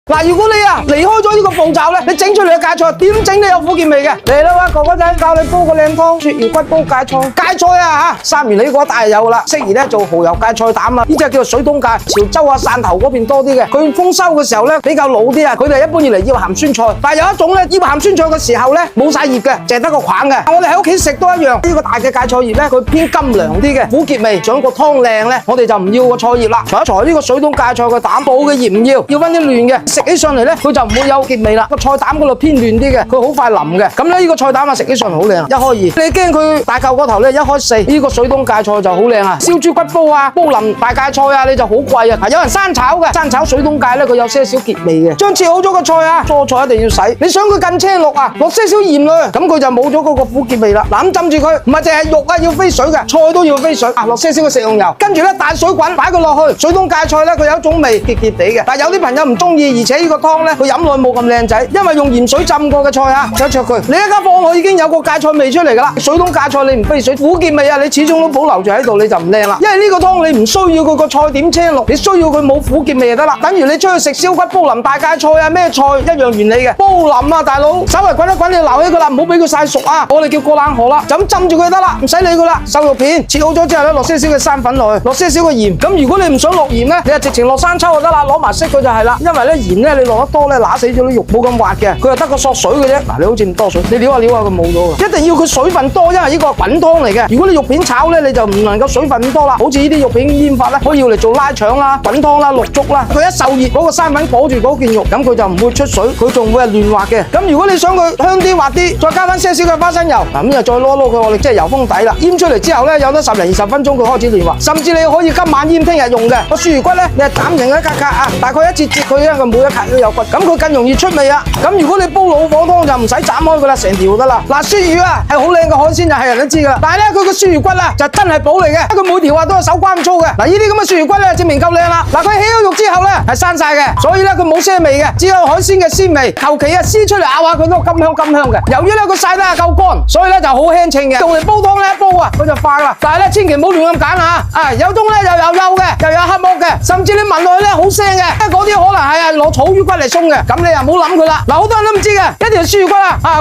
嗱，如果你離開咗呢個步驟咧，你整出嚟嘅芥菜點整都有苦澀味嘅。嚟啦，哥哥仔教你煲個靚湯，鱈魚骨煲芥菜。芥菜啊三元里嗰帶有啦，適宜咧做蠔油芥菜膽啊。呢隻叫做水東芥，潮州啊汕頭嗰邊多啲嘅。佢豐收嘅時候咧比較老啲啊，佢哋一般要嚟醃鹹酸菜。但係有一種咧醃鹹酸菜嘅時候咧冇晒葉嘅，淨係得個框嘅。我哋喺屋企食都一樣。呢個大嘅芥菜葉咧，佢偏甘涼啲嘅，苦澀味，想個湯靚咧，我哋就唔要個菜葉啦，裁一裁呢個水東芥菜嘅膽，冇嘅葉唔要，要翻啲嫩嘅，食起上嚟咧佢就唔會有澀味啦。個菜膽嗰度偏嫩啲嘅，佢好快腍嘅。咁咧呢個菜膽啊食起上嚟好靚，一開二。你驚佢大嚿嗰頭咧一開四，呢個水東芥菜就好靚啊！燒豬骨煲啊，煲淋大芥菜啊，你就好貴啊！有人生炒嘅，生炒水東芥咧佢有些少澀味嘅。將切好咗個菜啊，蔬菜一定要洗。你想佢近青綠啊，落些少鹽落去，咁佢就冇咗嗰個苦澀味啦。嗱咁浸住佢，唔係淨係肉啊要飛水嘅，菜都要飛水啊，落些少嘅食用油，跟住咧大水滾擺佢落去。水東芥菜咧佢有一種味澀澀地嘅，但係有啲朋友唔中意，而且呢個湯咧佢飲落去冇咁靚仔，因為用鹽水浸過嘅菜啊，灼一灼佢，你一家放落已經有個芥菜味出嚟噶啦。水東芥菜你唔飛水，苦澀味啊，你始終都保留住喺度，你就唔靚啦。因為呢個湯你唔需要佢個菜點青綠，你需要佢冇苦澀味就得啦。等於你出去食燒骨煲淋大芥菜啊，咩菜一樣原理嘅。煲淋啊，大佬，稍微滾一滾你就撈起佢啦，唔好俾佢曬熟啊。我哋叫過冷河啦，就咁浸住佢得啦，唔使理佢啦。瘦肉片切好咗之後咧，落些少嘅生粉落去，落些少嘅鹽。咁如果你唔想落鹽咧，你就直情落生抽就得啦，攞埋色佢就係啦。因為咧鹽咧你落得多咧，揦死咗啲肉，冇咁滑嘅，佢就得個索水嘅啫。嗱，你好似咁多水，你撩下撩下佢冇咗嘅，一定要佢水分多，因為呢個係滾湯嚟嘅。如果你肉片炒咧，你就唔能夠水分咁多啦。好似呢啲肉片醃法咧，可以要嚟做拉腸啦、滾湯啦、綠粥啦。佢一受熱，嗰個生粉裹住嗰件肉，咁佢就唔會出水，佢仲會係嫩滑嘅。咁如果你想佢香啲滑啲，再加翻些少嘅花生油，咁就再撈佢，我哋即係油封底啦。醃出嚟之後咧，有得10零20分鐘佢開始嫩滑，甚至你可以今晚醃聽日用嘅。個鱈魚骨咧，你係斬成一格格啊，大概一節節佢，因為佢每一格都有骨，咁佢更容易出味啊。咁如果你煲老火湯就唔使斬開佢啦，成條得啦。嗱，鱈魚啊係好靚嘅海鮮就係人都知噶啦，但係咧佢個鱈魚骨啊就真係寶嚟嘅，佢每條啊都係手關咁粗嘅。嗱，呢啲咁嘅鱈魚骨咧證明夠靚啦。嗱，佢起咗肉之後咧係生晒嘅，所以咧佢冇腥味嘅，只有海鮮嘅鮮味。求其撕出嚟咬下佢都甘香嘅。由於咧佢曬得夠乾，所以咧就好輕稱嘅。用嚟煲湯咧一煲啊佢就快啦。但係咧千祈唔好亂咁揀啊！有種咧又有幼嘅，又有黑毛嘅，甚至你聞落去咧好腥嘅，嗰啲可能係攞草魚骨嚟鬆嘅，咁你又唔好諗佢啦。嗱，好多人都唔知嘅，一條鱈魚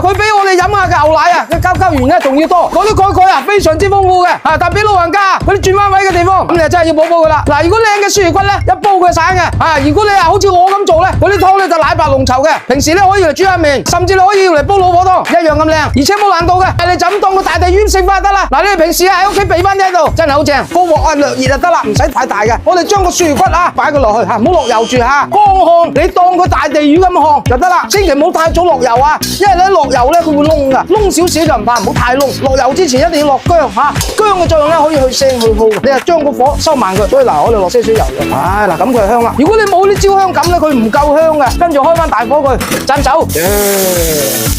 骨佢比我哋飲下嘅牛奶佢膠原咧仲要多，嗰啲鈣非常之豐富嘅，但係俾老人家嗰啲轉彎位嘅地方，咁你就真係要補佢啦。嗱，如果靚嘅鱈魚骨咧，一煲佢散嘅，如果你好似我咁做咧，嗰啲湯咧就奶白濃稠嘅，平時咧可以嚟煮下麵，甚至你可以嚟煲老火湯，一樣咁靚，而且冇難度嘅，你就咁當個大地魚食法得啦。嗱，你哋平時喺屋企備翻喺度，真係好正，個鑊略熱就得啦，唔使太大嘅。我哋將個鱈魚骨擺佢落去唔好落油住乾烘，你當佢大地魚咁烘就得啦，千祈唔好太早落油啊，因為你落油咧佢會燶噶，燶少少就唔怕，唔好太燶。落油之前一定要落薑薑嘅作用咧可以去腥去燥，你就將個火收慢佢。所以嗱，我哋落些少油嘅，嗱咁佢係香啦。如果你冇啲焦香感咧，佢唔夠香嘅，跟住開翻大火佢灒手。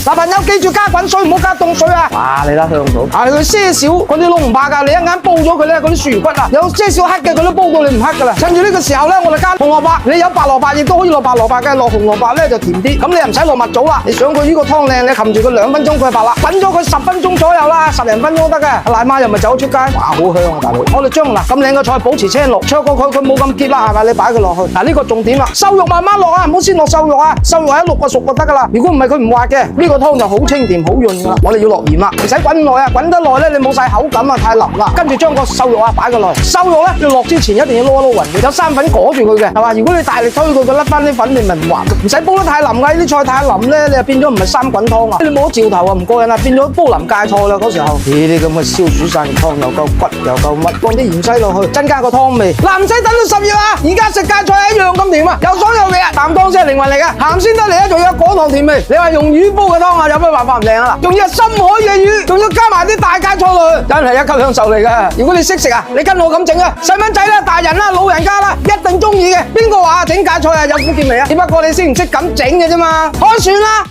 嗱，朋友記住加滾水，唔好加凍水啊！哇，你睇香到，佢些少嗰啲窿唔怕噶，你一陣煲咗佢咧，嗰啲鱈魚骨有些少黑嘅，佢都煲到你唔黑噶啦。趁住呢個時候咧，我哋加紅蘿蔔，你有白蘿蔔亦都可以落白蘿蔔嘅，落紅蘿蔔咧就甜啲。咁你又唔使落蜜棗啦，你想佢呢個湯靚，你冚住佢2分鐘佢就白啦，滾咗佢10分鐘左右啦，10零分鐘都得嘅。奶媽又咪走出街，哇，好香啊大佬！我哋將咁靚嘅菜保持青綠，灼過佢冇咁結啦，係咪？你擺佢落去，呢個重點啦，瘦肉慢慢落啊，唔好先落瘦肉啊，瘦肉一淥就熟就得噶啦。如果唔係佢唔滑嘅，呢個湯就好清甜好潤噶啦。我哋要落鹽啦，唔使滾耐啊，滾得耐咧你冇晒口感啊，太腍啦。跟住將個瘦肉擺佢落去，瘦肉咧要落之前一定要撈勻佢，有生粉裹住佢嘅，係嘛？如果你大力推佢甩翻啲粉，你咪唔滑。唔使煲得太腍㗎，呢啲菜太腍咧，你就變咗唔係三滾湯啊！你冇咗兆頭啊，唔過癮啊，變咗煲淋芥菜啦嗰時候。呢啲咁嘅燒煮晒嘅湯又夠骨又夠乜，放啲芫荽落去，增加個湯味。嗱，唔使等到10月啊，而家食芥菜一樣咁甜啊，又爽又味啊，啖湯先係靈魂嚟嘅，鹹先得嚟啊，仲有果糖甜味。你話用魚煲嘅湯啊，有咩辦法唔靚啊？仲要係深海嘅魚，仲要加埋啲大芥菜落去，真係一級享受嚟㗎。如果你識食啊，你跟我咁整啊，細蚊仔啦、大人啦、老人家啦，一定中意嘅。邊個話整芥菜啊有苦澀味啊？只不過你識唔識咁整嘅啫嘛，開算啦。